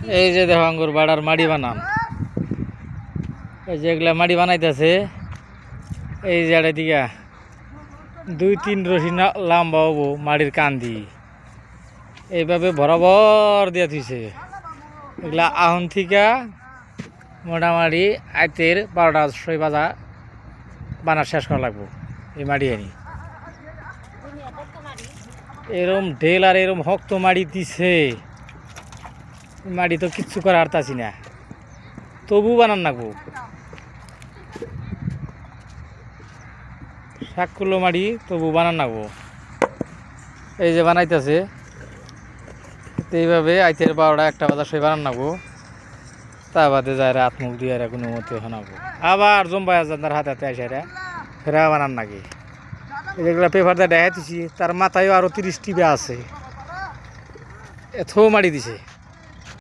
এই যে দেখো আঙ্গুর বাড়ার মাড়ি বানান, এই যে এগুলা মাড়ি বানাইতেছে। এই যে এটা দিকা 2-3 রশি লম্বা হবো মাড়ির কান্দি, এইভাবে বরাবর দিয়া থুইছে। এগুলা আহন থিকা মোটামুটি আইতের 12টা-6 বাজা বানা শেষ করা লাগবো এই মাড়ি আনি। এরম ঢেল আর এরম শক্ত মাড়ি দিছে, মাড়ি তো কিচ্ছু করা হারতাছি না, তবু বানান লাগবো। শাককুলো মাড়ি তবু বানান লাগবো। এই যে বানাইতেছে, এইভাবে আইতের 12টা-1টা বাজা সে বানান লাগবো। তা বাদে যায় রাত মুখ দিয়ে কোনো মতে শোনাবো, আবার জম্বাই আজার হাতে হাতে আসে ফেরা বানান নাকি। যেগুলো পেপার দিয়ে দেখাইতেছি তার মাথায়ও আরো 30 টিপে আছে, এত মাড়ি দিছে।